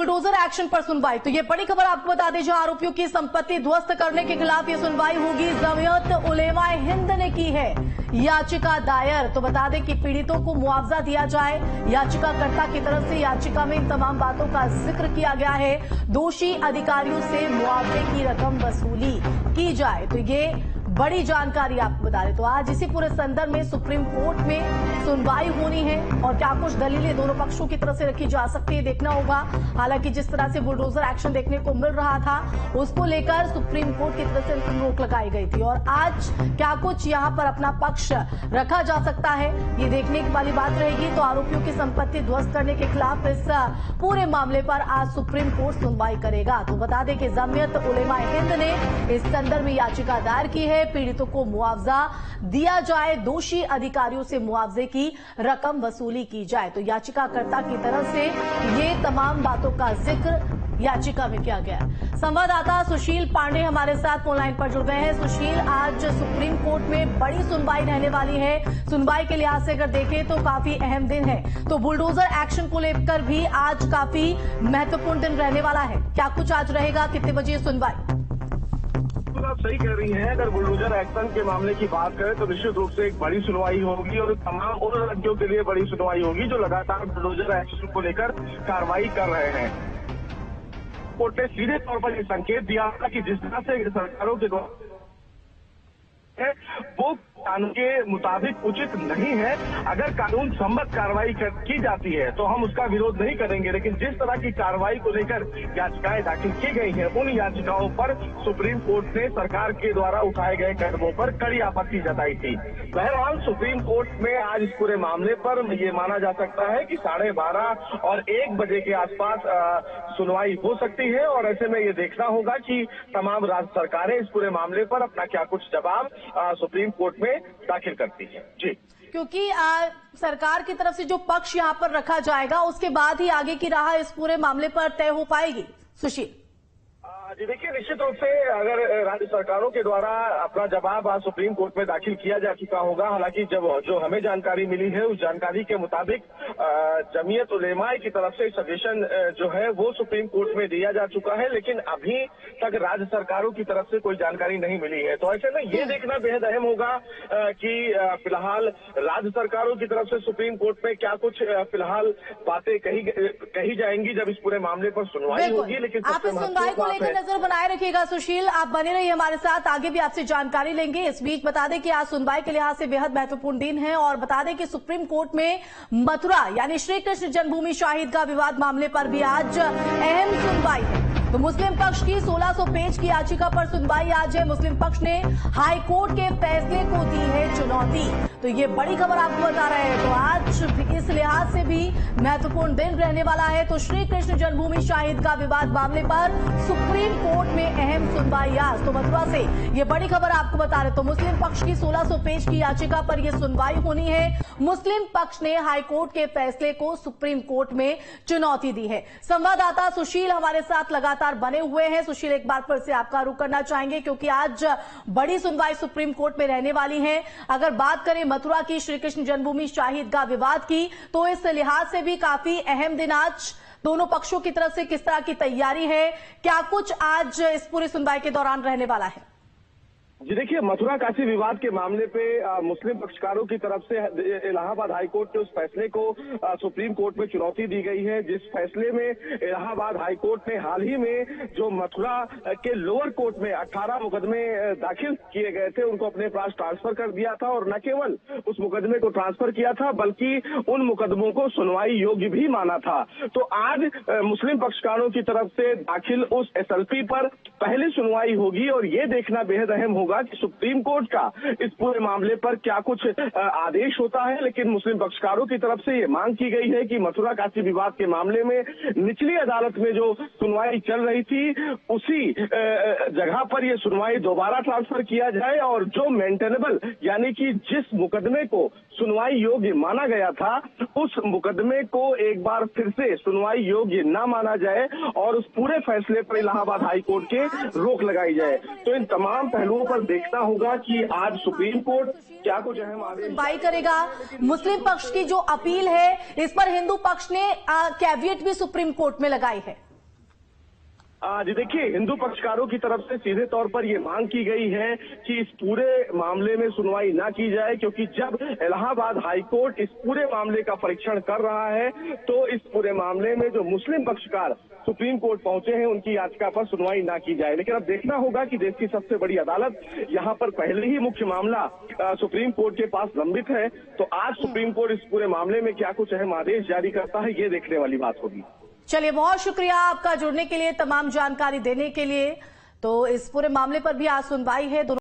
Bulldozer action पर सुनवाई। तो ये बड़ी खबर आपको बता दें, जहां आरोपियों की संपत्ति ध्वस्त करने के खिलाफ ये सुनवाई होगी। जमीयत उलेमाए हिंद ने की है याचिका दायर। तो बता दें कि पीड़ितों को मुआवजा दिया जाए। याचिकाकर्ता की तरफ से याचिका में इन तमाम बातों का जिक्र किया गया है। दोषी अधिकारियों से मुआवजे की रकम वसूली की जाए। तो ये बड़ी जानकारी आपको बता दें। तो आज इसी पूरे संदर्भ में सुप्रीम कोर्ट में सुनवाई होनी है और क्या कुछ दलीलें दोनों पक्षों की तरफ से रखी जा सकती है, देखना होगा। हालांकि जिस तरह से बुलडोजर एक्शन देखने को मिल रहा था, उसको लेकर सुप्रीम कोर्ट की तरफ से रोक लगाई गई थी और आज क्या कुछ यहां पर अपना पक्ष रखा जा सकता है, ये देखने की वाली बात रहेगी। तो आरोपियों की संपत्ति ध्वस्त करने के खिलाफ इस पूरे मामले पर आज सुप्रीम कोर्ट सुनवाई करेगा। तो बता दें कि जमीयत उलेमाए हिंद ने इस संदर्भ में याचिका दायर की है। पीड़ितों को मुआवजा दिया जाए, दोषी अधिकारियों से मुआवजे की रकम वसूली की जाए। तो याचिकाकर्ता की तरफ से ये तमाम बातों का जिक्र याचिका में किया गया। संवाददाता सुशील पांडे हमारे साथ फोन लाइन पर जुड़ गए हैं। सुशील, आज सुप्रीम कोर्ट में बड़ी सुनवाई रहने वाली है। सुनवाई के लिहाज से अगर देखें तो काफी अहम दिन है। तो बुलडोजर एक्शन को लेकर भी आज काफी महत्वपूर्ण दिन रहने वाला है। क्या कुछ आज रहेगा, कितने बजे सुनवाई? आप सही कह रही हैं। अगर बुलडोजर एक्शन के मामले की बात करें तो निश्चित रूप से एक बड़ी सुनवाई होगी और तमाम उन राज्यों के लिए बड़ी सुनवाई होगी जो लगातार बुलडोजर एक्शन को लेकर कार्रवाई कर रहे हैं। कोर्ट ने सीधे तौर पर ये संकेत दिया था कि जिस तरह से सरकारों के द्वारा वो कानून के मुताबिक उचित नहीं है। अगर कानून सम्मत कार्रवाई की जाती है तो हम उसका विरोध नहीं करेंगे, लेकिन जिस तरह की कार्रवाई को लेकर याचिकाएं दाखिल की गई हैं, उन याचिकाओं पर सुप्रीम कोर्ट ने सरकार के द्वारा उठाए गए कदमों पर कड़ी आपत्ति जताई थी। बहरहाल सुप्रीम कोर्ट में आज इस पूरे मामले पर ये माना जा सकता है कि 12:30 और 1 बजे के आसपास सुनवाई हो सकती है और ऐसे में ये देखना होगा कि तमाम राज्य सरकारें इस पूरे मामले पर अपना क्या कुछ जवाब सुप्रीम कोर्ट में दाखिल करती है। जी, क्योंकि सरकार की तरफ से जो पक्ष यहां पर रखा जाएगा, उसके बाद ही आगे की राह इस पूरे मामले पर तय हो पाएगी। सुशील जी देखिए, निश्चित रूप से अगर राज्य सरकारों के द्वारा अपना जवाब आज सुप्रीम कोर्ट में दाखिल किया जा चुका होगा। हालांकि जब जो हमें जानकारी मिली है, उस जानकारी के मुताबिक जमीयत उलेमाए की तरफ से सजेशन जो है वो सुप्रीम कोर्ट में दिया जा चुका है, लेकिन अभी तक राज्य सरकारों की तरफ से कोई जानकारी नहीं मिली है। तो ऐसे में ये देखना बेहद अहम होगा कि फिलहाल राज्य सरकारों की तरफ से सुप्रीम कोर्ट में क्या कुछ फिलहाल बातें कही जाएंगी जब इस पूरे मामले पर सुनवाई होगी। लेकिन आप इस सुनवाई को लेकर नजर बनाए रखिएगा। सुशील, आप बने रहिए हमारे साथ, आगे भी आपसे जानकारी लेंगे। इस बीच बता दें कि आज सुनवाई के लिहाज से बेहद महत्वपूर्ण दिन है और बता दें कि सुप्रीम कोर्ट में मथुरा यानी श्री कृष्ण जन्मभूमि शाही ईदगाह विवाद मामले पर भी आज अहम सुनवाई है। तो मुस्लिम पक्ष की 1600 पेज की याचिका पर सुनवाई आज है। मुस्लिम पक्ष ने हाई कोर्ट के फैसले को दी है चुनौती। तो ये बड़ी खबर आपको बता रहे हैं। तो आज इस लिहाज से भी महत्वपूर्ण दिन रहने वाला है। तो श्री कृष्ण जन्मभूमि शाही ईदगाह विवाद मामले पर सुप्रीम कोर्ट में अहम सुनवाई आज। तो मथुरा से ये बड़ी खबर आपको बता रहे। तो मुस्लिम पक्ष की 1600 पेज की याचिका पर यह सुनवाई होनी है। मुस्लिम पक्ष ने हाई कोर्ट के फैसले को सुप्रीम कोर्ट में चुनौती दी है। संवाददाता सुशील हमारे साथ लगातार बने हुए हैं। सुशील, एक बार फिर से आपका रुख करना चाहेंगे क्योंकि आज बड़ी सुनवाई सुप्रीम कोर्ट में रहने वाली है। अगर बात करें मथुरा की श्री कृष्ण जन्मभूमि शाही ईदगाह विवाद की, तो इस लिहाज से भी काफी अहम दिन आज दोनों पक्षों की तरफ से किस तरह की तैयारी है, क्या कुछ आज इस पूरी सुनवाई के दौरान रहने वाला है? जी देखिए, मथुरा काशी विवाद के मामले पे मुस्लिम पक्षकारों की तरफ से इलाहाबाद हाईकोर्ट के उस फैसले को सुप्रीम कोर्ट में चुनौती दी गई है। जिस फैसले में इलाहाबाद हाईकोर्ट ने हाल ही में जो मथुरा के लोअर कोर्ट में 18 मुकदमे दाखिल किए गए थे, उनको अपने पास ट्रांसफर कर दिया था और न केवल उस मुकदमे को ट्रांसफर किया था बल्कि उन मुकदमों को सुनवाई योग्य भी माना था। तो आज मुस्लिम पक्षकारों की तरफ से दाखिल उस SLP पर पहली सुनवाई होगी और ये देखना बेहद अहम होगा कि सुप्रीम कोर्ट का इस पूरे मामले पर क्या कुछ आदेश होता है। लेकिन मुस्लिम पक्षकारों की तरफ से ये मांग की गई है कि मथुरा काशी विवाद के मामले में निचली अदालत में जो सुनवाई चल रही थी, उसी जगह पर यह सुनवाई दोबारा ट्रांसफर किया जाए और जो मेंटेनेबल यानी कि जिस मुकदमे को सुनवाई योग्य माना गया था, उस मुकदमे को एक बार फिर से सुनवाई योग्य न माना जाए और उस पूरे फैसले पर इलाहाबाद हाईकोर्ट के रोक लगाई जाए। तो इन तमाम पहलुओं पर देखना होगा कि आज सुप्रीम कोर्ट क्या कुछ अहम आदेश सुनवाई करेगा। मुस्लिम पक्ष की जो अपील है, इस पर हिंदू पक्ष ने कैविएट भी सुप्रीम कोर्ट में लगाई है। जी देखिए, हिंदू पक्षकारों की तरफ से सीधे तौर पर ये मांग की गई है कि इस पूरे मामले में सुनवाई ना की जाए, क्योंकि जब इलाहाबाद हाईकोर्ट इस पूरे मामले का परीक्षण कर रहा है तो इस पूरे मामले में जो मुस्लिम पक्षकार सुप्रीम कोर्ट पहुंचे हैं उनकी याचिका पर सुनवाई ना की जाए। लेकिन अब देखना होगा कि देश की सबसे बड़ी अदालत यहाँ पर पहले ही मुख्य मामला सुप्रीम कोर्ट के पास लंबित है, तो आज सुप्रीम कोर्ट इस पूरे मामले में क्या कुछ अहम आदेश जारी करता है, ये देखने वाली बात होगी। चलिए, बहुत शुक्रिया आपका जुड़ने के लिए, तमाम जानकारी देने के लिए। तो इस पूरे मामले पर भी आज सुनवाई है।